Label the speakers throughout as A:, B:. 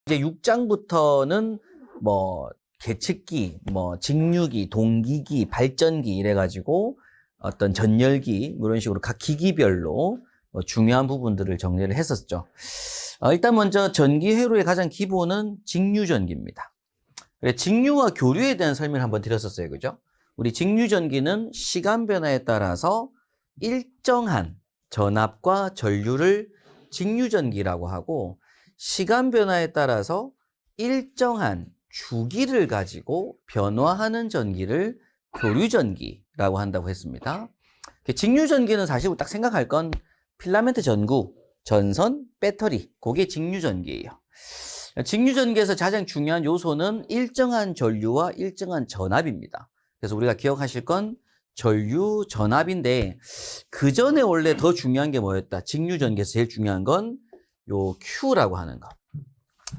A: 이제 6장부터는 뭐 계측기, 뭐 직류기, 동기기, 발전기 이래가지고 어떤 전열기 이런 식으로 각 기기별로 중요한 부분들을 정리를 했었죠. 일단 먼저 전기 회로의 가장 기본은 직류전기입니다. 직류와 교류에 대한 설명을 한번 드렸었어요, 그죠? 우리 직류전기는 시간 변화에 따라서 일정한 전압과 전류를 직류전기라고 하고, 시간 변화에 따라서 일정한 주기를 가지고 변화하는 전기를 교류전기라고 한다고 했습니다. 직류전기는 사실 딱 생각할 건 필라멘트 전구, 전선, 배터리, 그게 직류전기예요. 직류전기에서 가장 중요한 요소는 일정한 전류와 일정한 전압입니다. 그래서 우리가 기억하실 건 전류, 전압인데, 그 전에 원래 더 중요한 게 뭐였다? 직류전기에서 제일 중요한 건 요 Q라고 하는 거.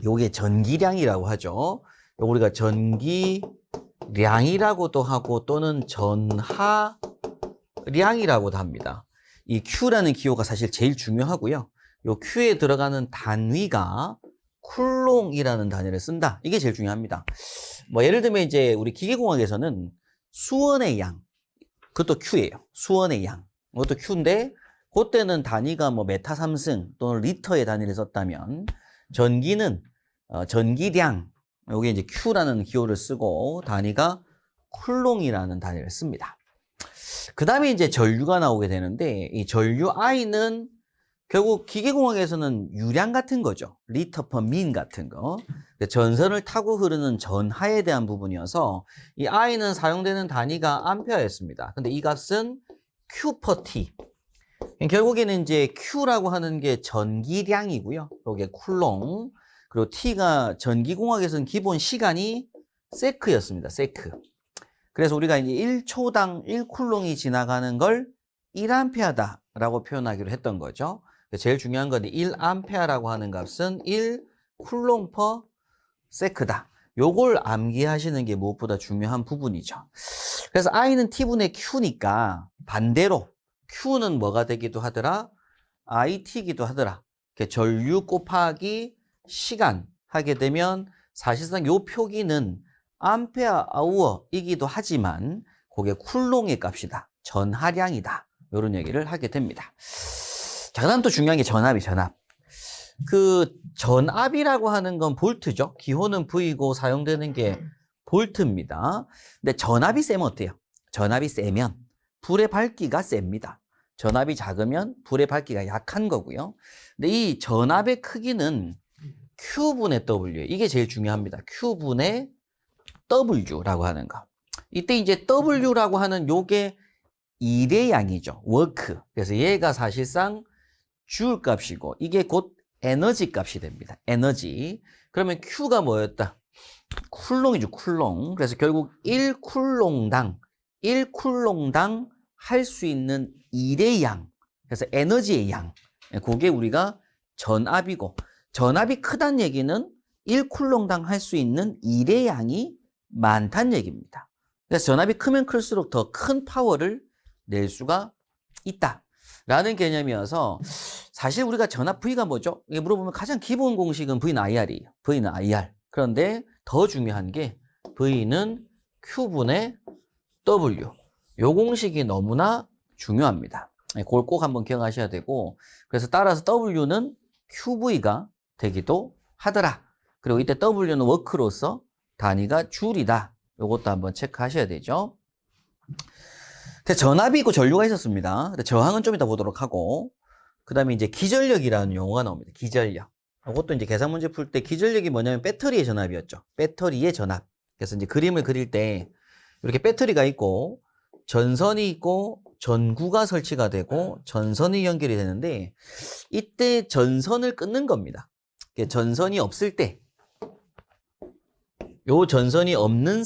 A: 요게 전기량이라고 하죠. 우리가 전기량이라고도 하고 또는 전하량이라고도 합니다. 이 Q라는 기호가 사실 제일 중요하고요. 요 Q에 들어가는 단위가 쿨롱이라는 단위를 쓴다. 이게 제일 중요합니다. 뭐 예를 들면 이제 우리 기계공학에서는 수원의 양, 그것도 Q예요. 수원의 양, 그것도 Q인데 그때는 단위가 뭐 메타 3승 또는 리터의 단위를 썼다면, 전기는 전기량, 여기 이제 Q라는 기호를 쓰고 단위가 쿨롱이라는 단위를 씁니다. 그 다음에 이제 전류가 나오게 되는데, 이 전류 I는 결국 기계공학에서는 유량 같은 거죠. 리터 퍼 민 같은 거. 전선을 타고 흐르는 전하에 대한 부분이어서 이 I는 사용되는 단위가 암페어였습니다. 근데 이 값은 Q 퍼 T. 결국에는 이제 Q라고 하는 게 전기량이고요. 여기에 쿨롱. 그리고 T가 전기공학에서는 기본 시간이 세크였습니다. 세크. 그래서 우리가 이제 1초당 1쿨롱이 지나가는 걸 1암페어다라고 표현하기로 했던 거죠. 제일 중요한 건 1암페어라고 하는 값은 1쿨롱 퍼 세크다. 요걸 암기하시는 게 무엇보다 중요한 부분이죠. 그래서 I는 T분의 Q니까 반대로 Q는 뭐가 되기도 하더라? IT기도 하더라. 전류 곱하기 시간 하게 되면 사실상 요 표기는 암페어 아워이기도 하지만 그게 쿨롱의 값이다. 전하량이다. 이런 얘기를 하게 됩니다. 자, 그다음 또 중요한 게 전압이 전압. 그 전압이라고 하는 건 볼트죠. 기호는 V고 사용되는 게 볼트입니다. 근데 전압이 세면 어때요? 전압이 세면 불의 밝기가 셉니다. 전압이 작으면 불의 밝기가 약한 거고요. 근데 이 전압의 크기는 Q분의 W. 이게 제일 중요합니다. Q분의 W라고 하는 거. 이때 이제 W라고 하는 요게 일의 양이죠. 워크. 그래서 얘가 사실상 줄 값이고 이게 곧 에너지 값이 됩니다. 에너지. 그러면 Q가 뭐였다? 쿨롱이죠. 쿨롱. 그래서 결국 1쿨롱당 할 수 있는 일의 양. 그래서 에너지의 양. 그게 우리가 전압이고, 전압이 크다는 얘기는 1쿨롱당 할 수 있는 일의 양이 많다는 얘기입니다. 그래서 전압이 크면 클수록 더 큰 파워를 낼 수가 있다 라는 개념이어서, 사실 우리가 전압 V가 뭐죠? 이게 물어보면 가장 기본 공식은 V는 IR이에요. V는 IR. 그런데 더 중요한 게 V는 Q분의 W. 요 공식이 너무나 중요합니다. 그걸 꼭 한번 기억하셔야 되고, 그래서 따라서 W는 QV가 되기도 하더라. 그리고 이때 W는 워크로서 단위가 줄이다. 요것도 한번 체크하셔야 되죠. 전압이 있고 전류가 있었습니다. 저항은 좀 이따 보도록 하고, 그 다음에 이제 기전력이라는 용어가 나옵니다. 기전력. 이것도 이제 계산 문제 풀 때 기전력이 뭐냐면 배터리의 전압이었죠. 배터리의 전압. 그래서 이제 그림을 그릴 때 이렇게 배터리가 있고 전선이 있고 전구가 설치가 되고 전선이 연결이 되는데, 이때 전선을 끊는 겁니다. 전선이 없을 때, 요 전선이 없는 상황